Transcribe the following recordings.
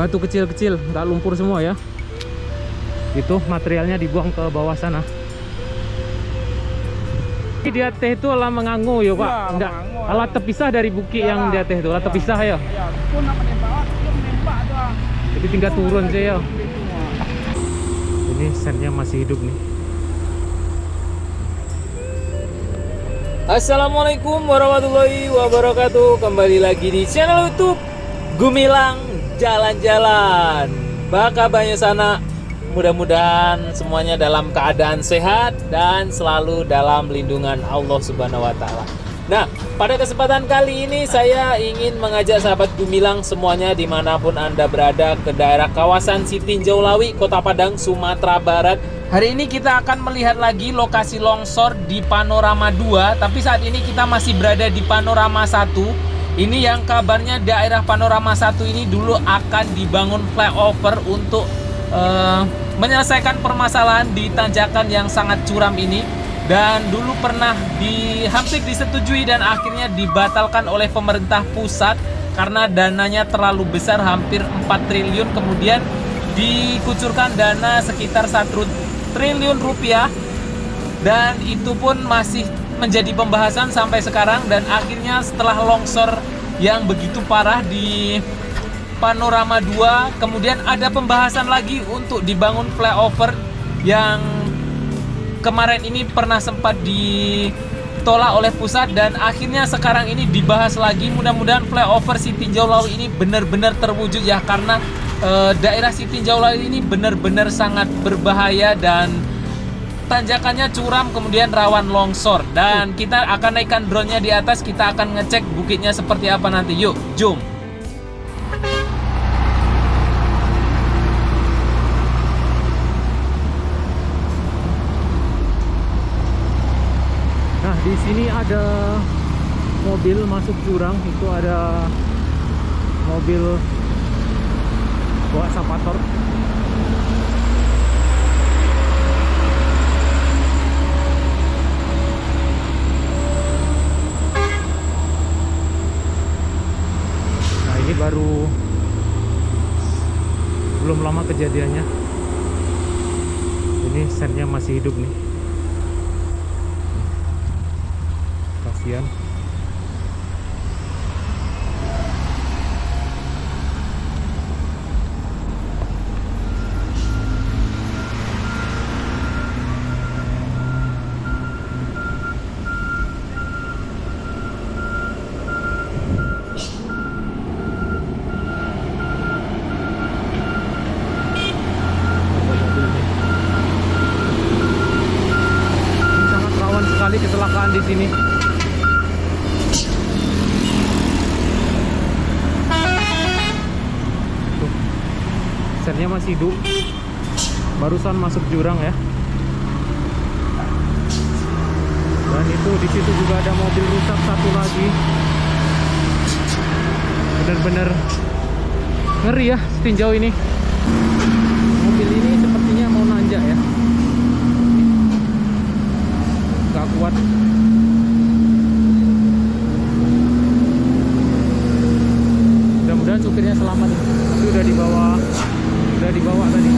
batu kecil-kecil, nggak lumpur semua ya. Itu materialnya dibuang ke bawah sana. Di atas itu alam mengangu ya Pak, Ya, enggak mengangu. alat terpisah dari bukit yang di atas itu, alat terpisah ya. Ya, pun nak menembak, dia menembak doang. Jadi tinggal turun lagi saya ya. gitu, Wak. Ini sennya masih hidup nih. Assalamualaikum warahmatullahi wabarakatuh. Kembali lagi di channel YouTube Gumilang Jalan-Jalan. Baka banyak sana. Mudah-mudahan semuanya dalam keadaan sehat dan selalu dalam lindungan Allah Subhanahu wa Ta'ala. Nah, pada kesempatan kali ini saya ingin mengajak sahabat Gumilang semuanya dimanapun Anda berada ke daerah kawasan Sitinjau Lawi, Kota Padang, Sumatera Barat. Hari ini kita akan melihat lagi lokasi longsor di Panorama 2, tapi saat ini kita masih berada di Panorama 1. Ini yang kabarnya daerah Panorama 1 ini dulu akan dibangun flyover untuk menyelesaikan permasalahan di tanjakan yang sangat curam ini, dan dulu pernah hampir disetujui dan akhirnya dibatalkan oleh pemerintah pusat karena dananya terlalu besar, hampir 4 triliun, kemudian dikucurkan dana sekitar 1 triliun rupiah, dan itu pun masih menjadi pembahasan sampai sekarang. Dan akhirnya setelah longsor yang begitu parah di Panorama 2, kemudian ada pembahasan lagi untuk dibangun flyover yang kemarin ini pernah sempat ditolak oleh pusat, dan akhirnya sekarang ini dibahas lagi. Mudah-mudahan flyover Sitinjau Lawi ini benar-benar terwujud ya, karena daerah Sitinjau Lawi ini benar-benar sangat berbahaya dan tanjakannya curam, kemudian rawan longsor. Dan kita akan naikkan drone-nya di atas, kita akan ngecek bukitnya seperti apa nanti. Yuk, jom. Nah, di sini ada mobil masuk jurang, itu ada mobil bawa ekskavator. Nah, ini baru belum lama kejadiannya. Ini sennya masih hidup nih. Kasihan. Ini sangat rawan sekali kecelakaan di sini. Sennya masih hidup, barusan masuk jurang ya. Dan itu di situ juga ada mobil rusak satu lagi. Bener-bener ngeri ya Sitinjau ini. Mobil ini sepertinya mau nanjak ya, gak kuat. Mudah-mudahan supirnya selamat. Tapi udah dibawa tadi.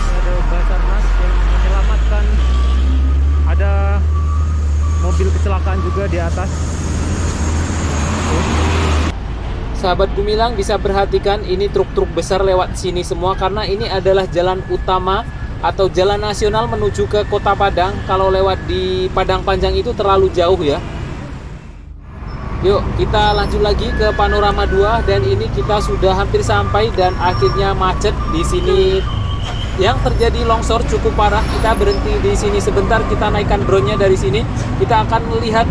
Ada Basarnas yang menyelamatkan. Ada mobil kecelakaan juga di atas. Sahabat Gumilang bisa perhatikan, ini truk-truk besar lewat sini semua karena ini adalah jalan utama atau jalan nasional menuju ke Kota Padang. Kalau lewat di Padang Panjang itu terlalu jauh ya. Yuk kita lanjut lagi ke Panorama 2, dan ini kita sudah hampir sampai dan akhirnya macet di sini. Yang terjadi longsor cukup parah. Kita berhenti di sini sebentar, kita naikkan drone-nya dari sini. Kita akan melihat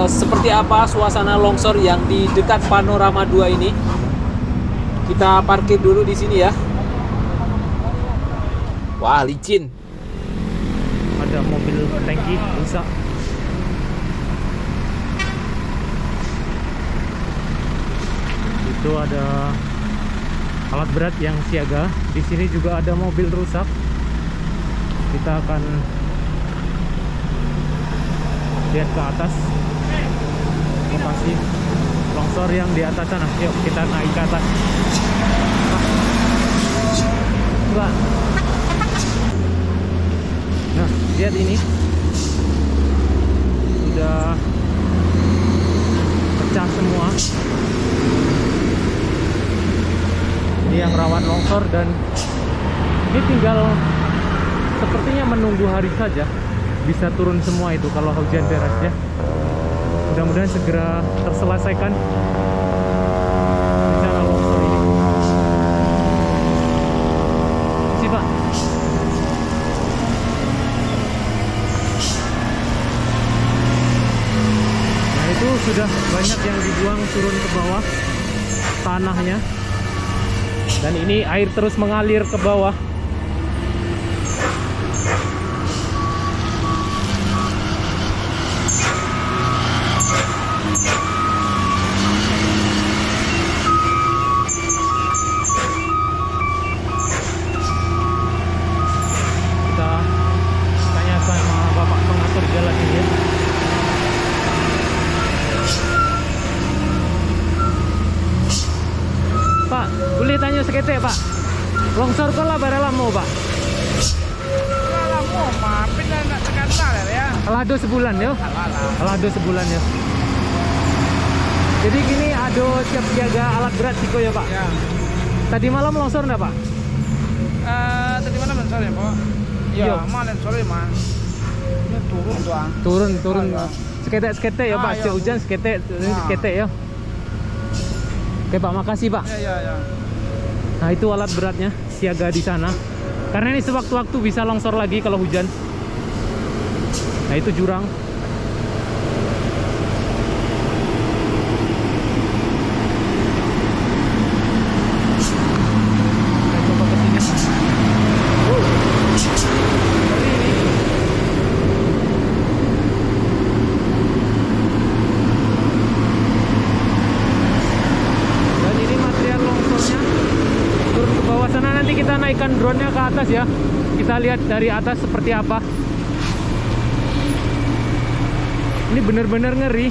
seperti apa suasana longsor yang di dekat Panorama 2 ini. Kita parkir dulu di sini ya. Wah, licin. Ada mobil tangki rusak. Itu ada alat berat yang siaga. Di sini juga ada mobil rusak. kita akan lihat ke atas lokasi longsor yang di atas sana. Yuk kita naik ke atas. Coba. Nah, lihat ini sudah pecah semua. Ini yang rawan longsor dan ini tinggal sepertinya menunggu hari saja bisa turun semua itu kalau hujan deras ya. Mudah-mudahan segera terselesaikan bencana longsor ini. Sih Pak. Nah itu sudah banyak yang dibuang turun ke bawah tanahnya. Dan ini air terus mengalir ke bawah. Kita tanyakan sama Bapak pengatur jalan ini ya. Pak, boleh tanya sekete Pak. Longsor kok lah barang lama Pak? Lama mah, pindah nak sekata ya. Alado sebulan yo. Alado sebulan yo. Jadi gini ado siap jaga alat berat siko ya Pak. Ya. Tadi malam longsor enggak Pak? Tadi mana sore Pak? Iya. Ya, malam sore mah. Ini turun doang. Turun. Ah, Sekete ya Pak. iya. Hujan sekete ya. Oke Pak, makasih Pak. Ya. Nah itu alat beratnya siaga di sana. Karena ini sewaktu-waktu bisa longsor lagi kalau hujan. Nah itu jurang. Kita coba ke sini. Ngeri ini. Dan ini material longsornya turun ke bawah sana. Nanti kita naikkan drone-nya ke atas ya. Kita lihat dari atas seperti apa. Ini benar-benar ngeri.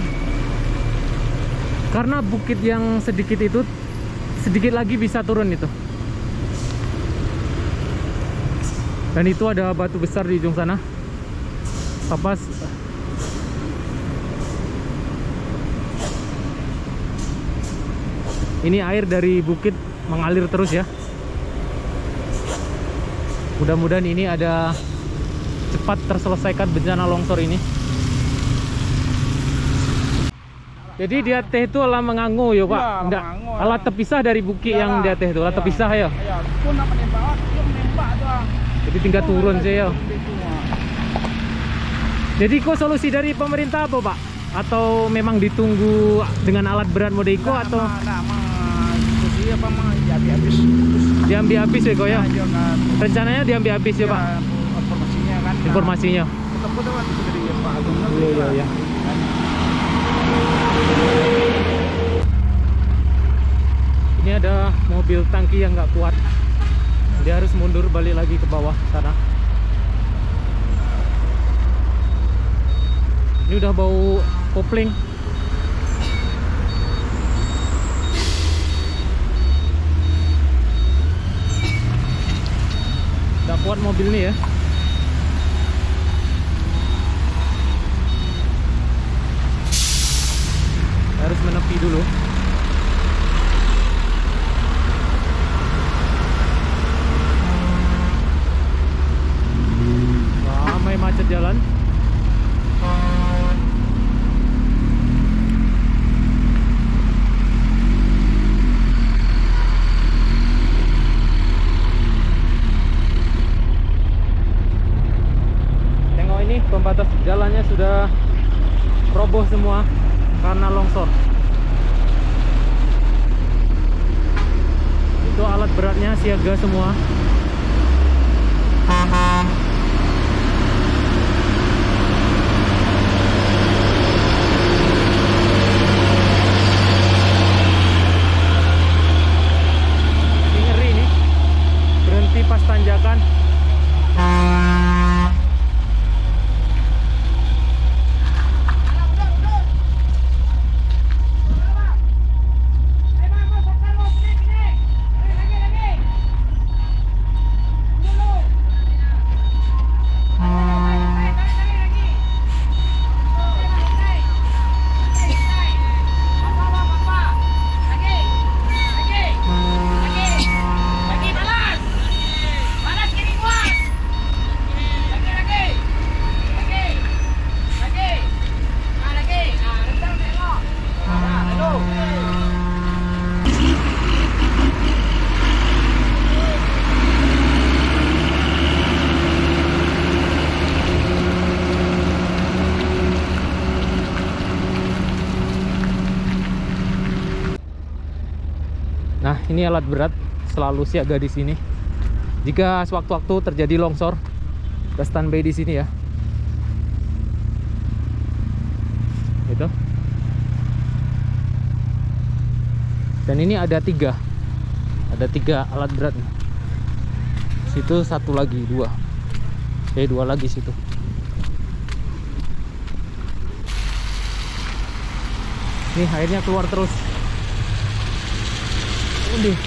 Karena bukit yang sedikit itu sedikit lagi bisa turun itu. Dan itu ada batu besar di ujung sana. Tapas. Ini air dari bukit mengalir terus ya. Mudah-mudahan ini ada cepat terselesaikan bencana longsor ini. Jadi dia teh itu alah mengangu ya Pak. Ya, Enggak, mengangu, alat terpisah dari bukit Ya, yang dia teh itu, alat ya. terpisah ya. Ya, pun nak menembak, dia menembak doang. Jadi tinggal turun saja ya. Itu mah. Jadi kok solusi dari pemerintah apa Pak? Atau memang ditunggu dengan alat berat mode iko atau Jadi apa mah ya habis. diambil habis ya kok ya? Dia kan Rencananya diambil habis ya Pak? informasinya kan. Informasinya. Ketemu tuh waktu dari Pak Agung. Iya. Ini ada mobil tangki yang nggak kuat. Dia harus mundur balik lagi ke bawah sana. Ini udah bau kopling. Nggak kuat mobil ini ya. Harus menepi dulu. Ramai macet jalan. Tengok ini pembatas jalannya sudah roboh semua karena longsor. Itu alat beratnya siaga semua. Ini ngeri nih. Berhenti pas tanjakan. Ini alat berat selalu siaga di sini. Jika sewaktu-waktu terjadi longsor, kita standby di sini ya. Gitu. Dan ini ada 3 alat berat. Situ 1 lagi, 2. 2 lagi situ. Nih airnya keluar terus. Udah.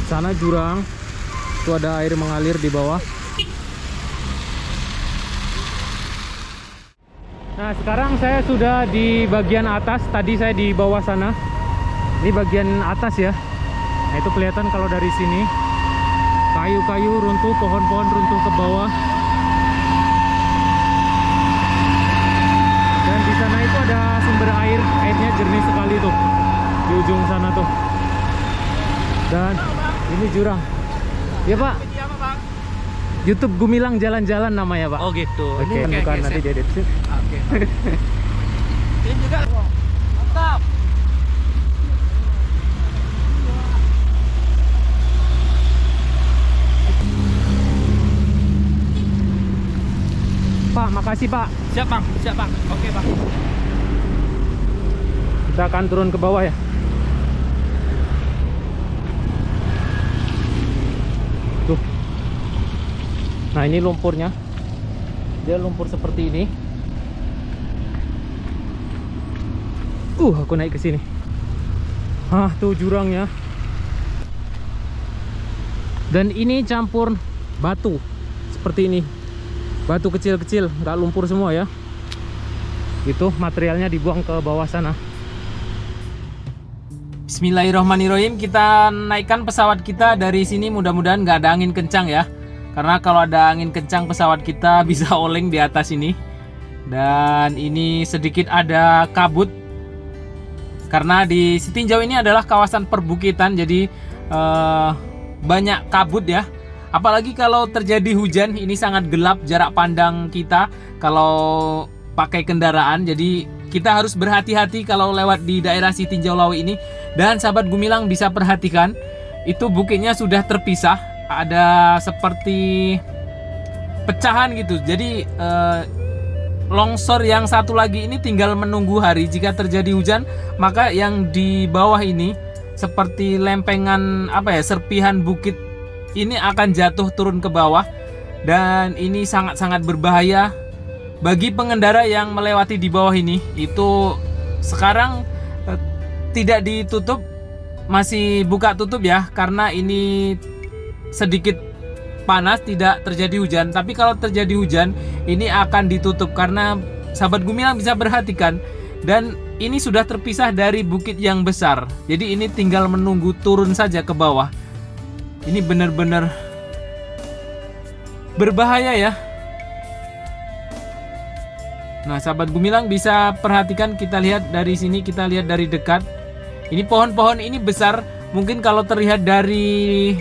Sana jurang. Itu ada air mengalir di bawah. Nah, sekarang saya sudah di bagian atas. Tadi saya di bawah sana. Ini bagian atas ya. Nah, itu kelihatan kalau dari sini. Kayu-kayu runtuh, pohon-pohon runtuh ke bawah. Dan di sana itu ada sumber air. Airnya jernih sekali tuh. Di ujung sana tuh. Dan ini jurang. Ya, Pak. YouTube Gumilang Jalan-Jalan namanya, Pak. Oh gitu. Oke, bukan nanti diedit sih. Oke. Ini juga mantap. Pak, makasih, Pak. Siap bang, siap bang. Oke bang. Kita akan turun ke bawah ya. Tuh. Nah, ini lumpurnya. Dia lumpur seperti ini. Aku naik ke sini. Tuh jurangnya. Dan ini campur batu seperti ini. Batu kecil-kecil, nggak lumpur semua ya. Itu materialnya dibuang ke bawah sana. Bismillahirrahmanirrahim. Kita naikkan pesawat kita dari sini. Mudah-mudahan nggak ada angin kencang ya. Karena kalau ada angin kencang pesawat kita bisa oleng di atas ini. Dan ini sedikit ada kabut. Karena di Sitinjau ini adalah kawasan perbukitan. Jadi banyak kabut ya. Apalagi kalau terjadi hujan, ini sangat gelap jarak pandang kita kalau pakai kendaraan. Jadi kita harus berhati-hati kalau lewat di daerah Sitinjau Lawi ini. Dan sahabat Gumilang bisa perhatikan, itu bukitnya sudah terpisah. Ada seperti pecahan gitu. Jadi longsor yang satu lagi ini tinggal menunggu hari. Jika terjadi hujan, maka yang di bawah ini seperti lempengan serpihan bukit ini akan jatuh turun ke bawah. Dan ini sangat-sangat berbahaya bagi pengendara yang melewati di bawah ini. Itu sekarang tidak ditutup, masih buka tutup ya, karena ini sedikit panas, tidak terjadi hujan. Tapi kalau terjadi hujan, ini akan ditutup karena sahabat Gumilang bisa perhatikan. Dan ini sudah terpisah dari bukit yang besar. Jadi ini tinggal menunggu turun saja ke bawah. Ini benar-benar berbahaya ya. Nah, sahabat Gumilang bisa perhatikan, kita lihat dari sini, kita lihat dari dekat. Ini pohon-pohon ini besar. Mungkin kalau terlihat dari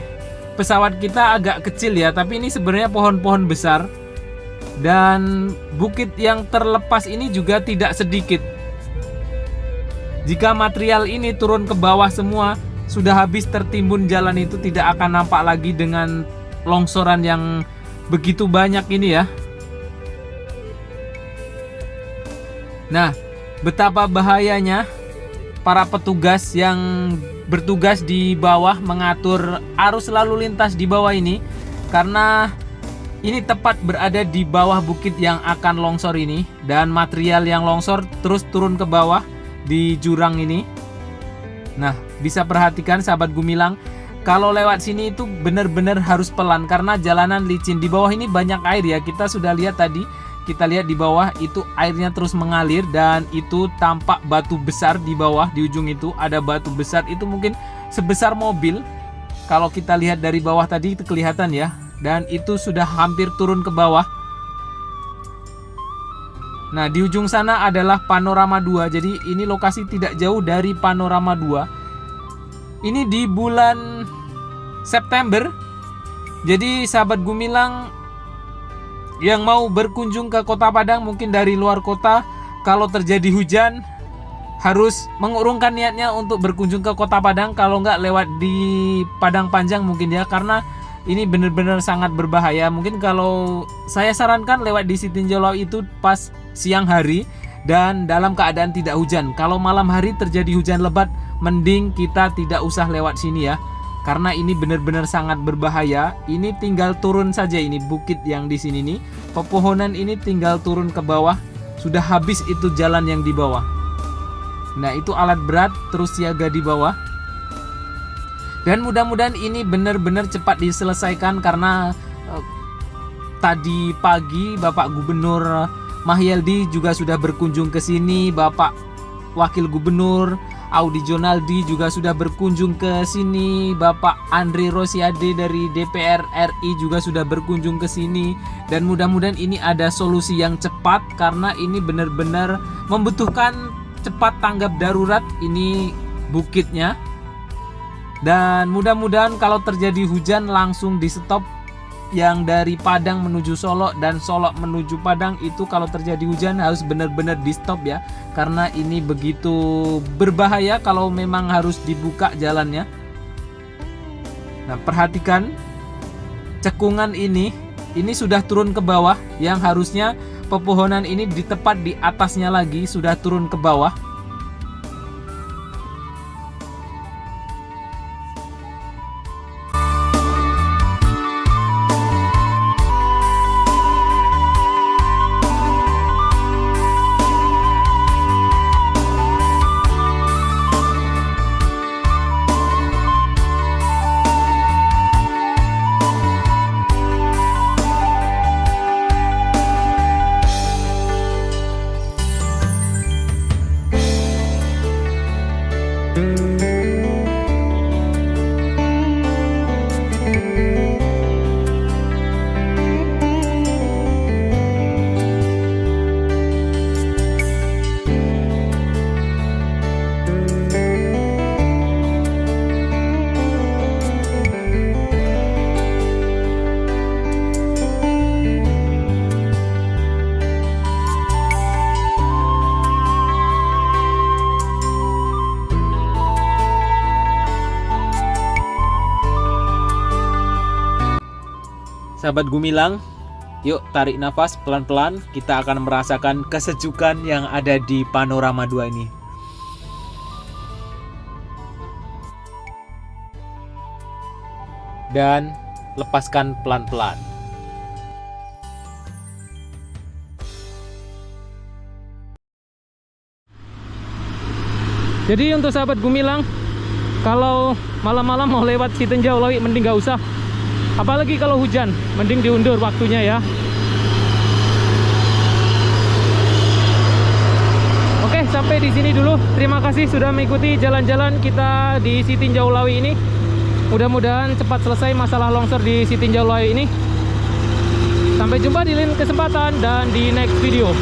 pesawat kita agak kecil ya, tapi ini sebenarnya pohon-pohon besar. Dan bukit yang terlepas ini juga tidak sedikit. Jika material ini turun ke bawah semua, sudah habis tertimbun jalan itu, tidak akan nampak lagi dengan longsoran yang begitu banyak ini ya. Nah, betapa bahayanya para petugas yang bertugas di bawah mengatur arus lalu lintas di bawah ini, karena ini tepat berada di bawah bukit yang akan longsor ini, dan material yang longsor terus turun ke bawah di jurang ini. Nah, bisa perhatikan sahabat Gumilang, kalau lewat sini itu benar-benar harus pelan karena jalanan licin. Di bawah ini banyak air ya, kita sudah lihat tadi. Kita lihat di bawah itu airnya terus mengalir, dan itu tampak batu besar di bawah. Di ujung itu ada batu besar, itu mungkin sebesar mobil. Kalau kita lihat dari bawah tadi itu kelihatan ya. Dan itu sudah hampir turun ke bawah. Nah, di ujung sana adalah Panorama 2. Jadi ini lokasi tidak jauh dari Panorama 2. Ini di bulan September. Jadi sahabat Gumilang, yang mau berkunjung ke Kota Padang mungkin dari luar kota, kalau terjadi hujan harus mengurungkan niatnya untuk berkunjung ke Kota Padang, kalau nggak lewat di Padang Panjang mungkin ya, karena ini benar-benar sangat berbahaya. Mungkin kalau saya sarankan lewat di Sitinjau Lawi itu pas siang hari dan dalam keadaan tidak hujan. Kalau malam hari terjadi hujan lebat, mending kita tidak usah lewat sini ya, karena ini benar-benar sangat berbahaya. Ini tinggal turun saja, ini bukit yang di sini nih, pepohonan ini tinggal turun ke bawah, sudah habis itu jalan yang di bawah. Nah itu alat berat terus siaga di bawah. Dan mudah-mudahan ini benar-benar cepat diselesaikan, karena tadi pagi Bapak Gubernur Mahyeldi juga sudah berkunjung ke sini, Bapak Wakil Gubernur Audi Jonaldi juga sudah berkunjung ke sini, Bapak Andri Rosiade dari DPR RI juga sudah berkunjung ke sini, dan mudah-mudahan ini ada solusi yang cepat, karena ini benar-benar membutuhkan cepat tanggap darurat ini bukitnya. Dan mudah-mudahan kalau terjadi hujan langsung di stop, yang dari Padang menuju Solo dan Solo menuju Padang itu kalau terjadi hujan harus benar-benar di stop ya, karena ini begitu berbahaya kalau memang harus dibuka jalannya. Nah perhatikan cekungan ini sudah turun ke bawah, yang harusnya pepohonan ini di tepat di atasnya lagi sudah turun ke bawah. Sahabat Gumilang, yuk tarik nafas pelan-pelan, kita akan merasakan kesejukan yang ada di Panorama 2 ini. Dan lepaskan pelan-pelan. Jadi untuk sahabat Gumilang, kalau malam-malam mau lewat Sitinjau Lawi mending gak usah. Apalagi kalau hujan, mending diundur waktunya ya. Oke, sampai di sini dulu. Terima kasih sudah mengikuti jalan-jalan kita di Sitinjau Lawi ini. Mudah-mudahan cepat selesai masalah longsor di Sitinjau Lawi ini. Sampai jumpa di lain kesempatan dan di next video.